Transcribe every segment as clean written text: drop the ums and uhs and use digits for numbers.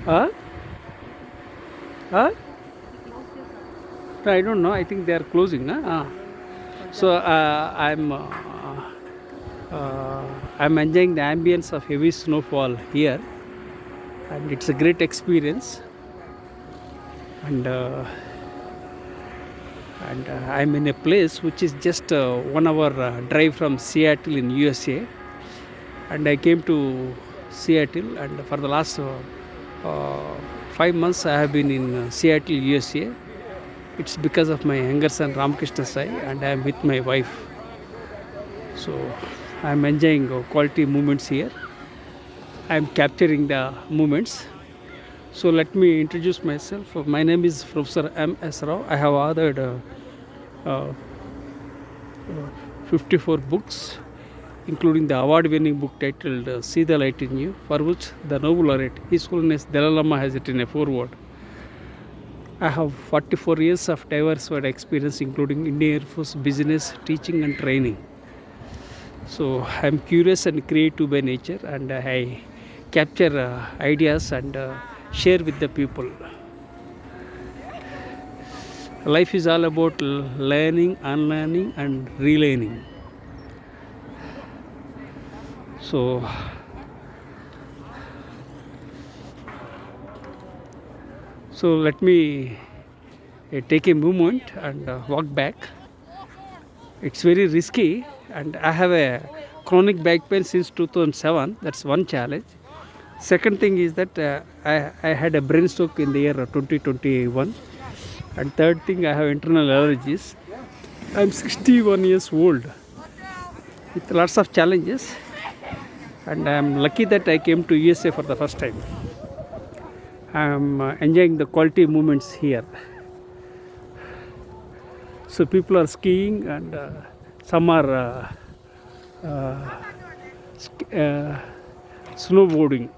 Huh? Huh? I don't know. I think they are closing. Huh? So I'm enjoying the ambience of heavy snowfall here, and it's a great experience. And I'm in a place which is just 1 hour drive from Seattle in USA. And I came to Seattle, and for the last 5 months I have been in Seattle, USA. It's because of my younger son Ramakrishna Sai, and I am with my wife. So I am enjoying quality moments here. I am capturing the moments. So let me introduce myself. My name is Professor M.S. Rao. I have authored uh, 54 books, including the award-winning book titled See the Light in You, for which the Nobel laureate His Holiness Dalai Lama has written a foreword. I have 44 years of diversified experience, including Indian Air Force, business, teaching and training. So I am curious and creative by nature, and I capture ideas and share with the people. Life is all about learning, unlearning and relearning. So let me take a moment and walk back. It's very risky, and I have a chronic back pain since 2007. That's one challenge. Second thing is that I had a brain stroke in the year 2021. And third thing, I have internal allergies. I'm 61 years old with lots of challenges, and I'm lucky that I came to USA for the first time. I'm enjoying the quality moments here. So people are skiing, and some are snowboarding.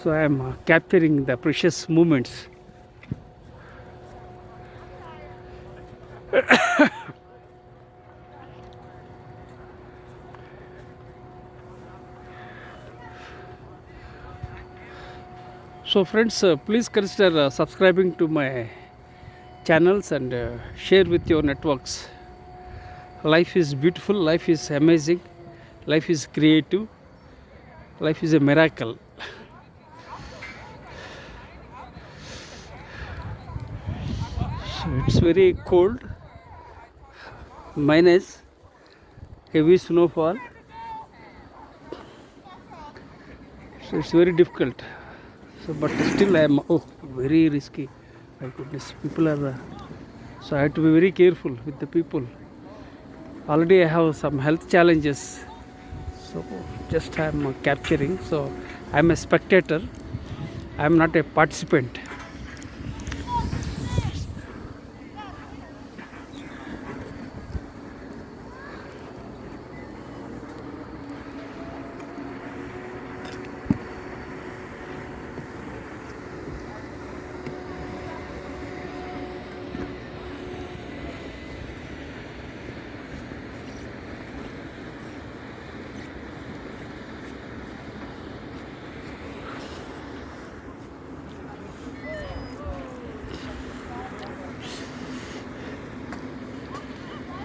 So I am capturing the precious moments. So friends, please consider subscribing to my channels and share with your networks. Life is beautiful, life is amazing, life is creative, life is a miracle. So it's very cold, minus heavy snowfall. So it's very difficult. So but still I am very risky. My goodness, people are so I have to be very careful with the people. Already I have some health challenges, so just I am capturing. So I am a spectator, I am not a participant.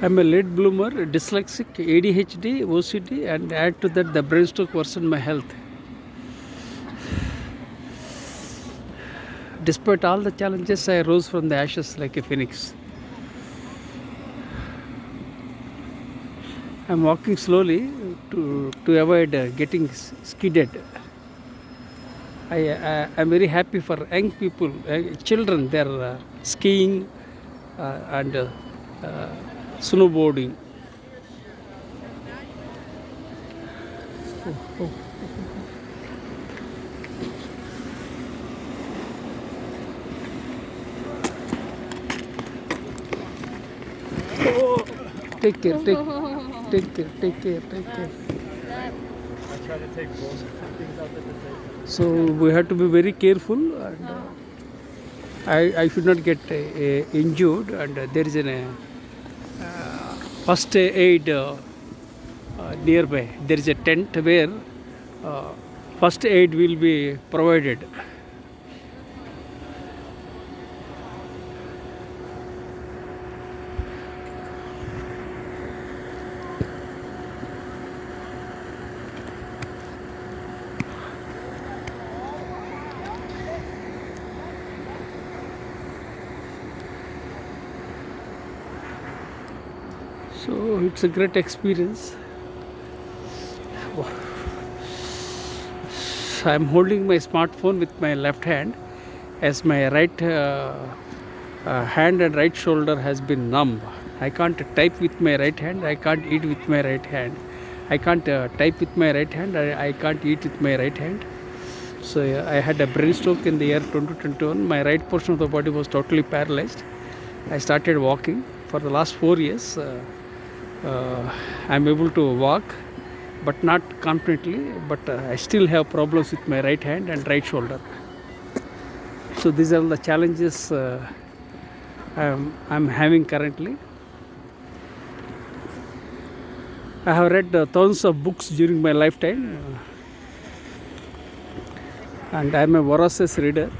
I'm a late bloomer, dyslexic, ADHD, OCD, and add to that the brain stroke worsened my health. Despite all the challenges, I rose from the ashes like a phoenix. I'm walking slowly to avoid getting skidded. I'm very happy for young people, children. They're skiing and snowboarding. Oh. Take care, take care. I try to take both things out at the same time. So we have to be very careful, and I should not get injured. And there is a first aid nearby. There is a tent where first aid will be provided. So it's a great experience. I'm holding my smartphone with my left hand, as my right hand and right shoulder has been numb. I can't type with my right hand, I can't eat with my right hand. I can't type with my right hand, I can't eat with my right hand. So I had a brain stroke in the year 2021. My right portion of the body was totally paralyzed. I started walking. For the last 4 years, I'm able to walk, but not confidently. But I still have problems with my right hand and right shoulder. So these are the challenges I'm having currently. I have read thousands of books during my lifetime, and I'm a voracious reader.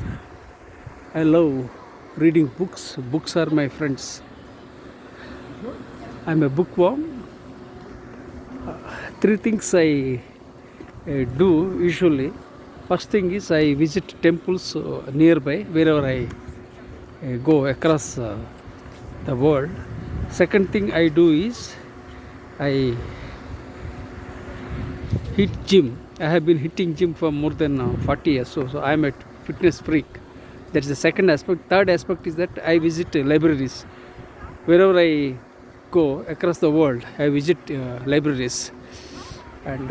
I love reading books. Books are my friends. I'm a bookworm. Three things I do usually. First thing is I visit temples nearby wherever I go across the world. Second thing I do is I hit gym. I have been hitting gym for more than 40 years, so I am a fitness freak. That's the second aspect. Third aspect is that I visit libraries. Wherever I go across the world, I visit libraries. And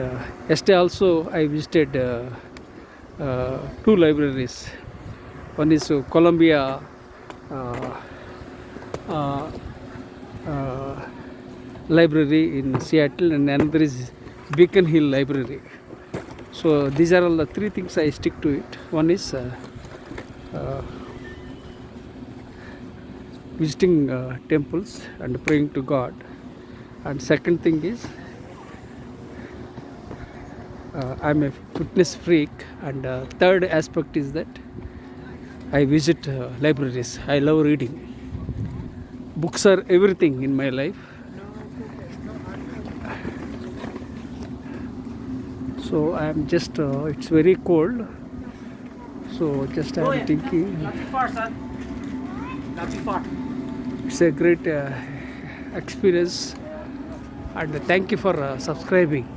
yesterday also I visited 2 libraries. One is Columbia uh, uh, library in Seattle, and another is Beacon Hill Library. So these are all the 3 things I stick to it. One is uh, visiting temples and praying to God, and second thing is I'm a fitness freak, and third aspect is that I visit libraries. I love reading. Books are everything in my life. So I'm just it's very cold, so just I'm thinking Not too far, son. Not too far. it's a great experience, and thank you for subscribing.